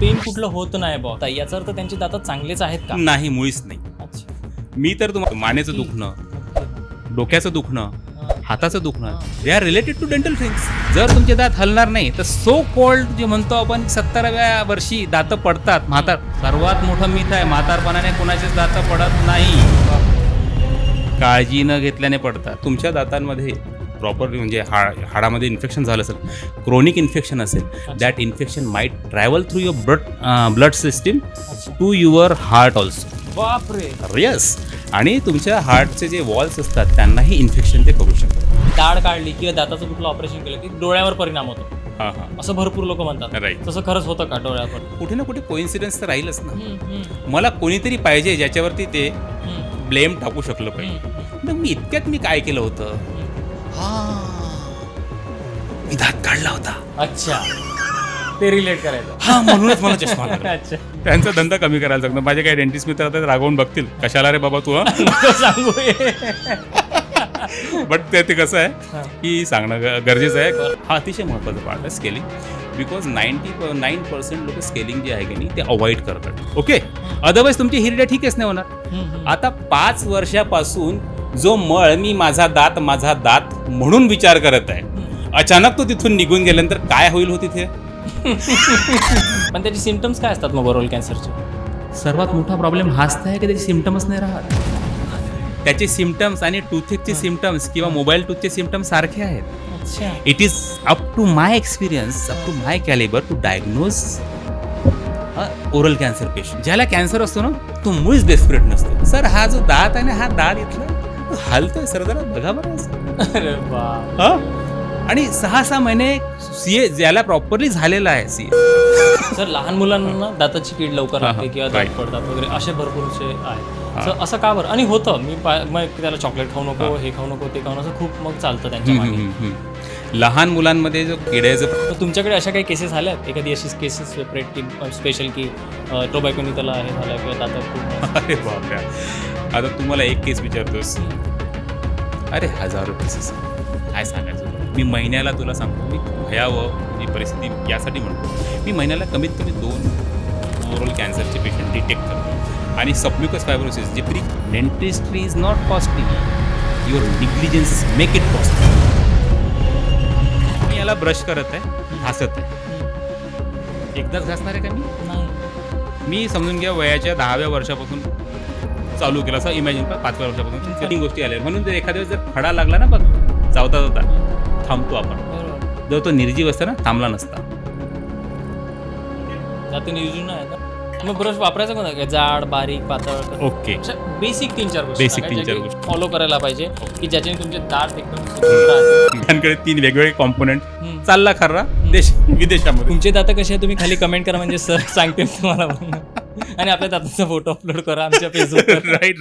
Pen कुठलं होत नाही बा, याचा अर्थ त्यांचे दात चांगलेच आहेत का? नाही, मुळीच नाही. अच्छा. मी तर तुम्हाला मानेचं दुखणं, डोक्याचं दुखणं, हाताचं दुखणं, they are related to dental things. जर तुमचे दात हलणार नाही तर सो कॉल्ड जे म्हणतो आपण 70व्या वर्षी दात पडतात. सर्वात मोठं मिथ आहे, म्हातारपणाने कोणाचेच दात पडत नाही, काळजी न घेतल्याने पडतात. तुमच्या दातांमध्ये प्रॉपर म्हणजे हाडामध्ये इन्फेक्शन झालं असेल, क्रोनिक इन्फेक्शन असेल, that infection might travel through your blood system to your heart also. बापरे. येस. आणि तुमच्या हार्टचे जे वॉल्स असतात त्यांनाही इन्फेक्शन ते करू शकतात. दाढ काढली किंवा दाताचं कुठलं ऑपरेशन केलं की डोळ्यावर परिणाम होतो, हां हां, असं भरपूर लोक म्हणतात. राईट. तसं खरंच होतं का डोळ्यावर? कुठे ना कुठे कोइन्सिडन्स तर राहीलच ना. मला कोणीतरी पाहिजे ज्याच्यावरती ते ब्लेम टाकू शकलं पाहिजे. मग मी इतक्यात मी काय केलं होतं, मी दात काढला होता. अच्छा, ते रिलेट करायचं. हा, म्हणूनच मला चष्मा लागला. अच्छा. त्यांचा धंदा कमी करायला सांगतो. माझे काही डेंटिस्ट मित्र आता रागवून बघतील, कशाला रे बाबा तू. नको सांगू हे. बट ते कसं आहे की सांगणं गरजेचं आहे. हा अतिशय महत्त्वाचा पार्ट आहे स्केलिंग. बिकॉज 99% लोक स्केलिंग जे आहे की नाही ते अवॉइड करतात. ओके, अदरवाईज तुमची हिरड्या ठीकच नाही होणार. आता 5 वर्षापासून जो मळ मी माझा दात म्हणून विचार करत आहे, अचानक तो तिथून निघून गेल्यानंतर काय होईल हो तिथे. पण त्याचे सिम्पटम्स काय असतात मग ओरल कॅन्सरचे? सर्वात मोठा प्रॉब्लेम हाच आहे की त्याचे सिम्पटम्स नाही राहत. त्याचे सिम्पटम्स आणि टूथेकचे सिम्पटम्स किंवा मोबाईल टूथचे सिम्पटम्स सारखे आहेत. अच्छा. It is up to my experience, up to my calibre to diagnose oral cancer patient. ज्याला कॅन्सर असतो ना तो मुळीच डेस्परेट नसतो. सर हा जो दात आहे ना, हा दात इथला हलतोय सर, जरा बघा बरं. अरे वा. आणि 6 महिने सीए ज्याला प्रॉपरली झालेला आहे सीए. सर, लहान मुलांना दाताची कीड लवकर लागते किंवा दात पडतात वगैरे असे भरपूरसे आहे. सर असं का बरं? आणि होतं मग त्याला चॉकलेट खाऊ नको, हे खाऊ नको, ते खाऊ नको, असं खूप मग चालतं त्यांच्या मागे. लहान मुलांमध्ये जो किड्याचं. तर तुमच्याकडे अशा काही केसेस आल्यात, एखादी अशी केसेस सेपरेट की स्पेशल की टोबॅकोनी त्याला हे झालं किंवा दातात खूप? अरे बापरे, आता तुम्हाला एक केस विचारतोस, अरे हजारो केसेस. काय सांगायचं मी महिन्याला, तुला सांगतो मी भयावह ही परिस्थिती यासाठी म्हणतो, मी महिन्याला कमीत कमी 2 ओरल कॅन्सरचे पेशंट डिटेक्ट करतो. आणि सबम्युकस फायब्रोसिस जे pre dentistry is not costly, your negligence make it costly. मी याला ब्रश करत आहे, घासत आहे, एकदाच घासणार आहे का मी समजून घ्या वयाच्या 10व्या वर्षापासून चालू केलं असं इमॅजिन करा. 5व्या वर्षापासून तीन गोष्टी आल्या. म्हणून जर एखाद्या वेळेस जर खडा लागला ना, बघ जाता थांबतो आपण. जर तो निर्जीव असता ना, थांबला नसता. मग ब्रश वापरायचा कोणता? जाड, बारीक, पातळ? ओके, बेसिक 3-4 गोष्टी फॉलो करायला पाहिजे की ज्याच्याने तुमचे दात एकदम. त्यांकडे 3 वेगवेगळे कॉम्पोनंट चालला खर्रा देश विदेशामध्ये. तुमचे दात कसे आहे तुम्ही खाली कमेंट करा, म्हणजे सर सांगते तुम्हाला. आणि आपल्या दाताचा फोटो अपलोड करा आमच्या फेसबुकवर. राईट.